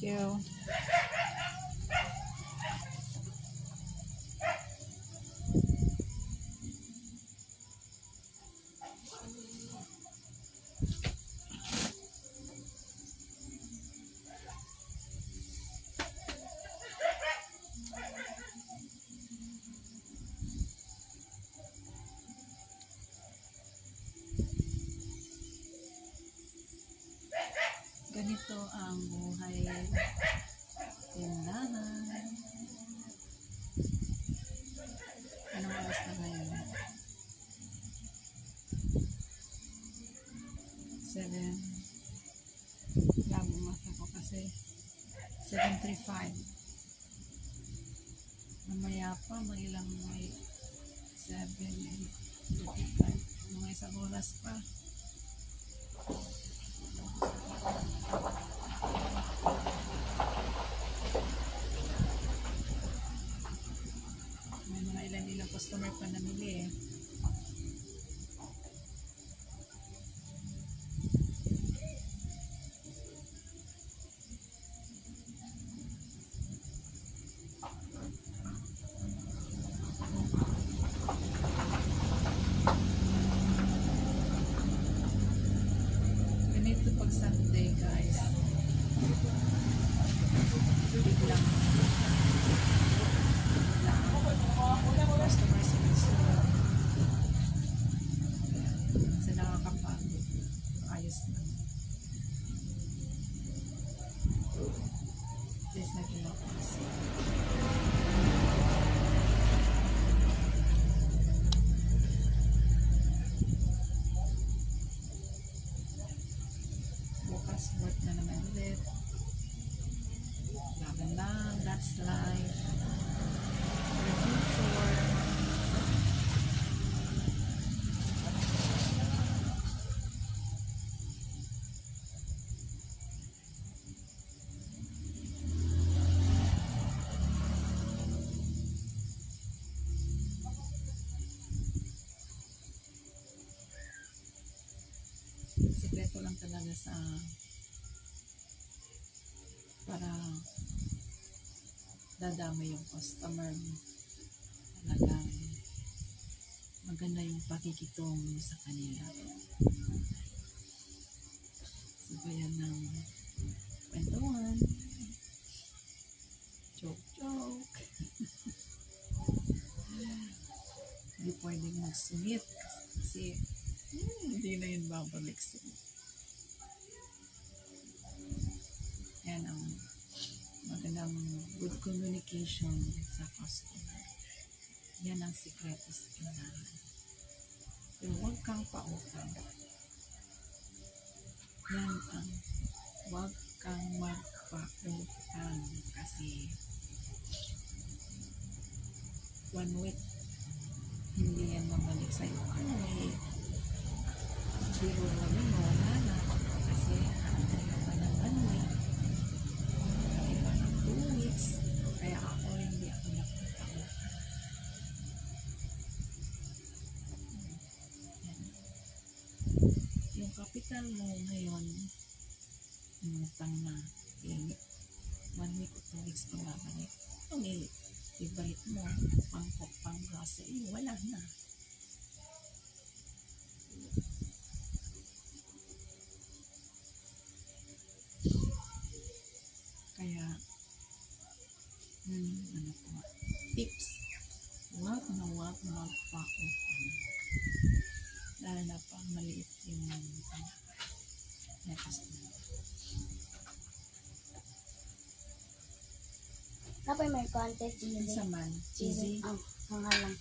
you. Ganito ang buhay tindahan. Anong oras na ngayon? 7. Labumas ako kasi 7:35. Mamaya pa, may ilang may 7:35. Mga isang oras pa. May mga ilang customer pa namili eh. Ganito pag Sunday guys. Biglang customer service sa nakakapagod. Ayos na. This na pinapas. Bukas work na naman ulit. Laban lang. That's life. For the future. Sikreto lang talaga sa para dadami yung customer mo. Talagang maganda yung pakikitungo mo sa kanila. Sabayan ng kwentuhan, joke. Hindi pwedeng magsungit kasi hindi na yun babalik sa'yo. Yan ang magandang good communication sa customer. Yan ang sikreto sa tindahan. Pero huwag kang pautang. Yan ang huwag kang magpautang kasi 1 week hindi yan mabalik sa'yo. Ano eh, biro namin wala na kasi tayo pa ng 1 week. Tayo pa ng 2 weeks. Kaya ako hindi ako nagpapautang. Yung kapital mo ngayon, umutang na, 1 week o 2 weeks pa babalik. Kung ibalik mo, pang grocery, wala na. Kaya, ano po, tips, huwag magpautang. Lalo na pang maliit yung customer. Kapag may content din Sa man, cheesy. Hangalang.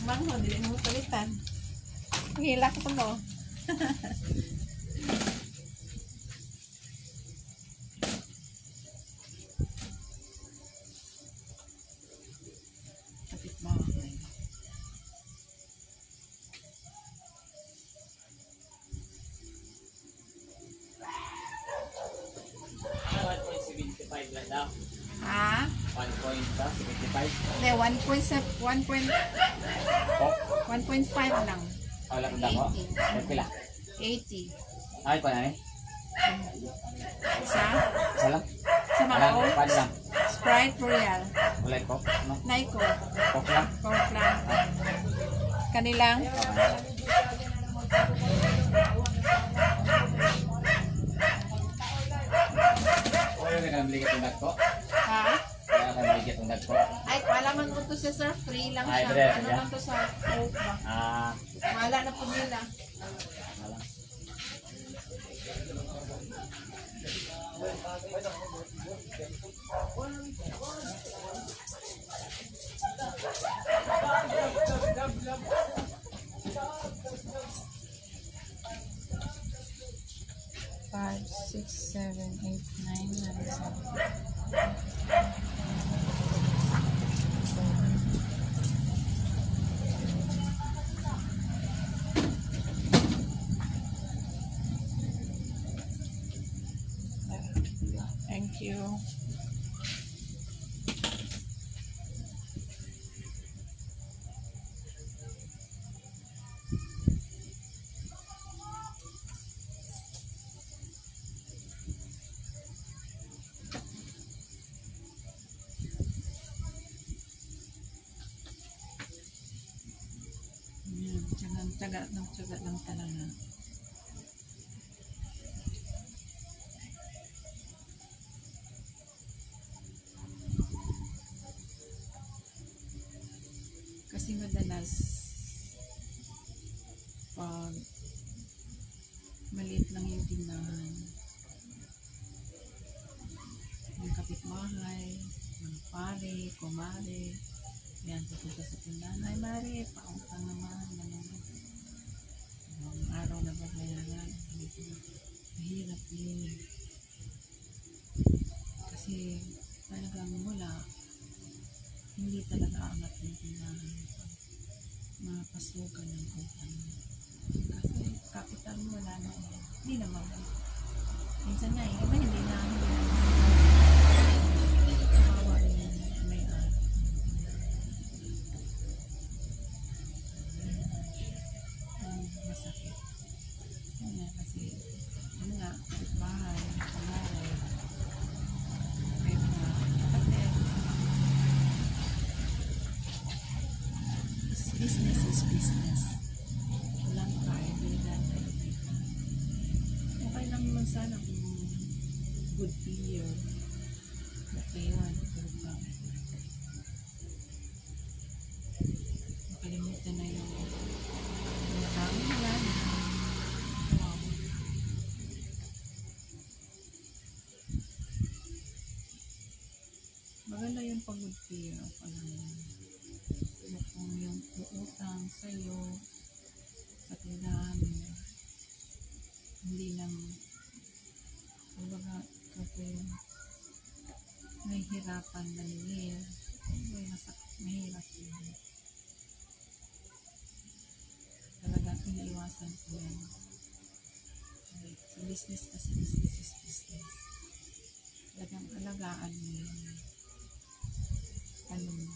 Mango, dili mo palitan. Hila ko mo. Kapit bahay. Ha? 1.75. Hindi, 1.5 lang. Wala kong dako. Pila. 80. Ay, pa na eh. Isa? Isa lang. Sa Walang Macau? pan lang. Sprite Royal. Wala ko. No? Naiko. Coke lang. Coke lang. Kanilang? Wala ka nang biligit yung dagko. Ha? Wala ka nang biligit yung dagko. Ay, malaman mo to siya, sir. Free lang Ay, siya. dire, Ano yeah. lang to sa Coke ba? Ah, Wala na po nila. wala. Five, six, seven, eight, nine, 10. Thank you. Yan, tiyaga lang talaga. Kasi madalas pag maliit lang yung tindahan, yung kapitbahay, mga pare, kumare, yan, pupunta sa tindahan, ay mare, pautang naman, ang araw na babayaran, mahirap yun. Kasi talagang wala, hindi talaga angat yung tindahan. Mapasukan ng utang. Kasi kapital mo wala na eh. Hindi naman. Minsan nga eh, iba hindi na. Kawawa yung may-ari. Masakit. Yan nga kasi, ano nga, bahay, pangaray, may mga kapatid. Business is business. Walang kaibigan. Okay lang naman sana kung good year. Okay yun. Pero pa, makalimutan na yung tao nila. Wow. Maganda yung pag-good year. Kung yung uutang sa'yo sa tindahan mo, hindi lang, kumbaga, kasi may hirapan na nila, mahirap yun. Talaga, iniiwasan ko yan. Sa business kasi, business is business. Talagang alagaan mo yun. Ano mo.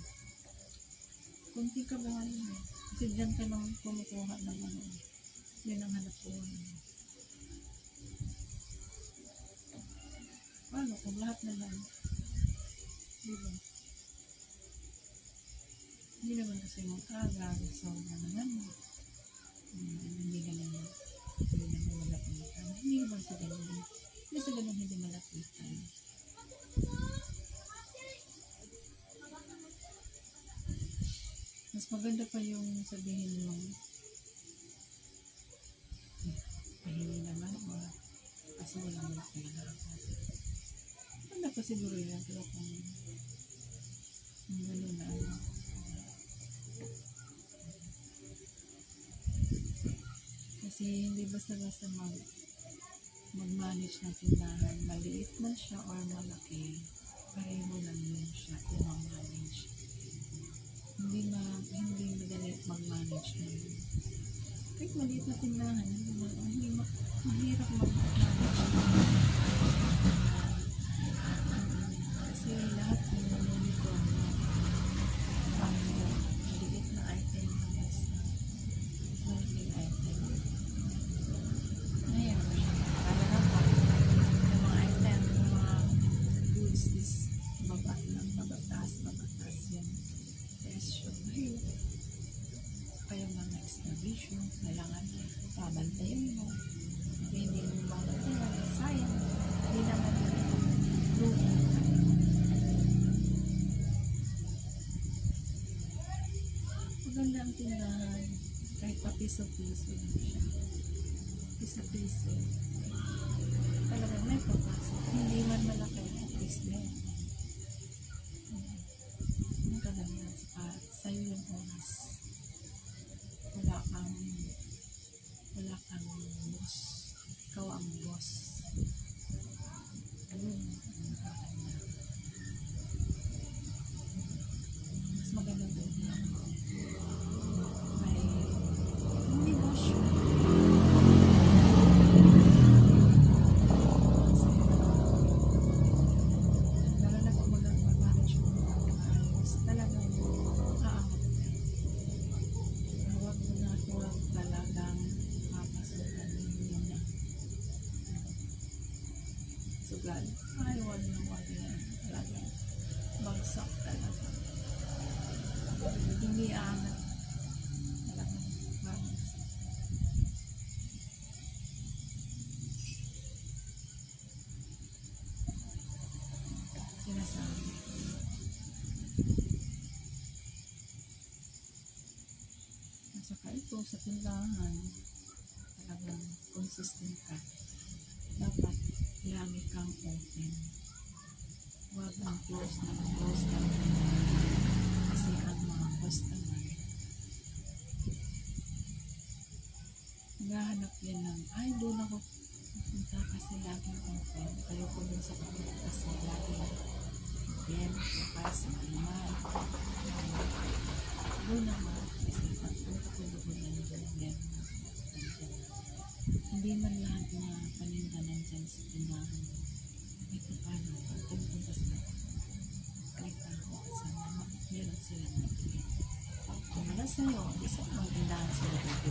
Kunti ka ba ngayon eh. Kasi dyan ka lang kumukuha ng ano. Yan ang hanap ko. Paano kung lahat na lang? Diba? Hindi naman kasi mag-agal. So, ano naman. Hindi naman malapitan. Hindi naman sa ganun. Hindi sa ganun hindi malapitan. Mas maganda pa yung sabihin mo, pahingi naman o kasi walang talaga ako. Wala pa siguro yan, pero kung gano'n na ano. Kasi hindi basta-basta mag-manage ng tindahan, maliit man siya or malaki, pareho lang yun siya, i-manage. Hindi madali mag-manage na yun. Kahit maliit na tindahan, mahirap mag-manage. Kasi lahat presyo. Mahirap. Kaya mga excavation, kailangan pabantayan mo. Hindi mo mabantayan. Sayang. Hindi naman lugi. Maganda ang tindahan. Kahit pa piso-piso lang siya. Piso-piso. Talagang may papasok. Hindi man malaki. At least meron. Ang kaganda. Sa'yo yung oras. Wala kang boss. Ikaw ang boss. Ayun. Ang kaganda. Mas maganda doon lang. May negosyo. Lalo na kung mag-manage mo ng ayos, talagang aangat ka. Huwag talagang papasukan yun na. Sugal. Ay, wag yan. Talagang bagsak talaga. Hindi aangat. Talagang bagsak. Sinasabi. At saka ito sa tindahan, talagang consistent ka. Dapat lagi kang open. Huwag ang close lang. Kasi ang mga customer, naghahanap yan ng, ay, doon ako pupunta kasi laging open. Kayo po dun sa kapit kasi laging open. Bukas, animal. Doon naman, kasi pagpunta ko doon yan. Hindi man lahat na paninda nandyan sa tindahan. Ito paano, pag pumunta sa nagtaho sa mga, meron silang nagpili. Kung wala sa'yo, isa ang tindahan sila dito.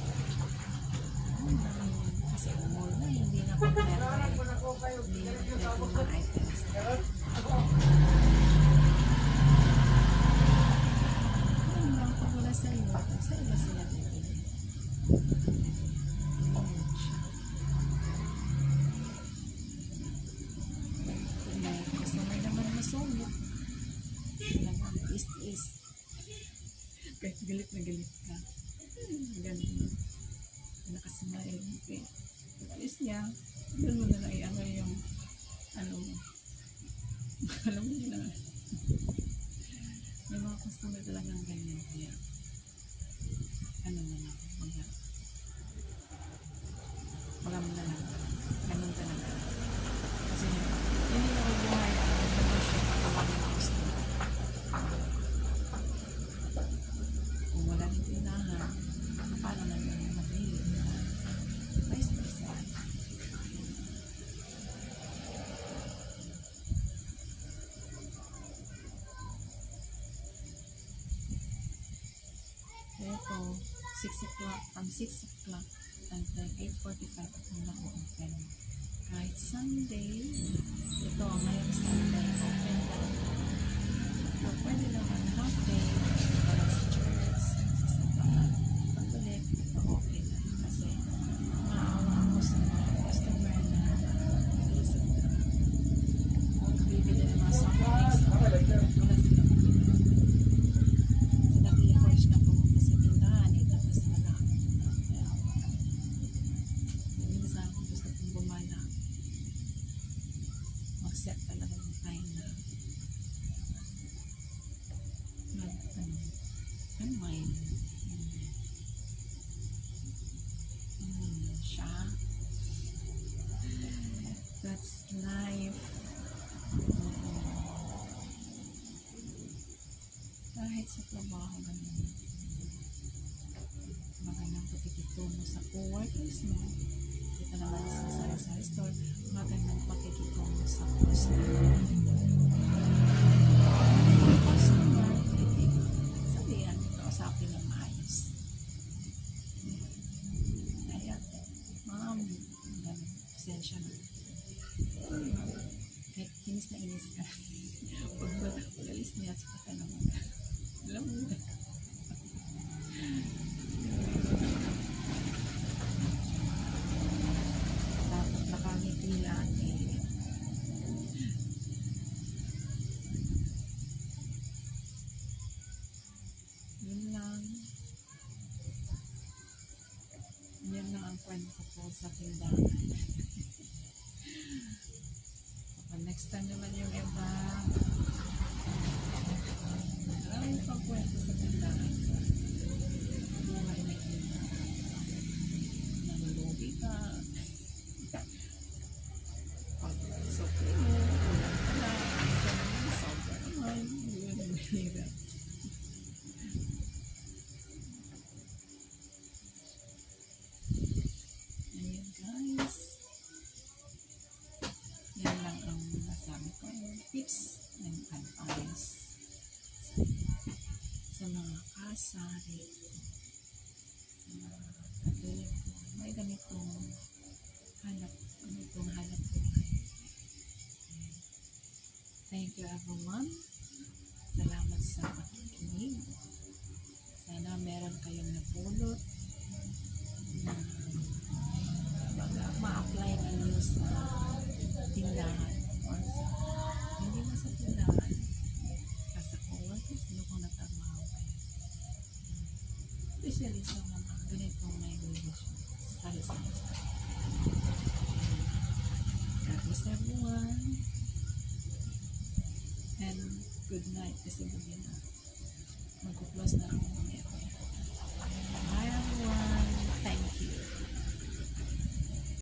Kasi ang mall na, hindi na kompleto. Hindi na kompleto mga items. Ayun lang, pag wala sa'yo, sa iba sila bibili. Ayun siya. Kung may customer naman masungit, talagang is. Kahit galit na galit ka. Ganun. Nakasmile. Okay. Is niya, doon mo na lang i-angay yung ano mo. Alam mo na. May mga customer talagang ganyan. Kaya, ano na lang. Magam na lang. Ganun talaga. Kasi, yun yung nakubuhay ang negosyo kapag mga customer. Kung wala ng tindahan, paano na lang mag-hili? Vice versa. Ito, 6 o'clock, from 6 o'clock until 8:45 ako na-open. Kahit Sunday, ito, ngayong Sunday, open lang. So, pwede naman half day, para sa church, sa simbahan. Pagbalik, ito okay lang. Kasi, maawa ako sa mga customer na nag-iisip na bibili ng mga soft drinks. Wala sila bibili. Sila i-force na pumunta sa tindahan, tapos wala. Kaya, minsan ako gusto kong bumala. Mag-set talaga ng time na unwind. Siya. That's life. Kahit sa trabaho, ganun. Magandang pakikitungo sa co-workers mo. Dito naman sa sari-sari store, magandang pakikitungo sa customer. Customer, sabihan ito, usapin ng maayos. Kaya, ma'am, pasensya na. Kahit inis na inis ka. Pag alis niya, saka ka naman. Alam mo na. sa tindahan. Kapag next time naman yung iba, maraming pang kwento sa tindahan. Sa buhay na tindahan. Nanulugi ka. Pag sobrang mo, ulang ka na. Isa naman, sobrang naman. Yun ang mahirap. Ayan guys. Yan lang ang masabi ko. Tips and advice sa mga kasari. Sa mga katulad ko. May ganitong hanap buhay. Thank you everyone. Salamat sa pakikinig. Sana meron kayong napulot na ma-apply ninyo sa tindahan or sa hindi na sa tindahan kasi co-workers no kung natrabaho kayo, especially sa mga ganitong may relasyon para sa God bless everyone and good night kasi gabi na mag-close na ako.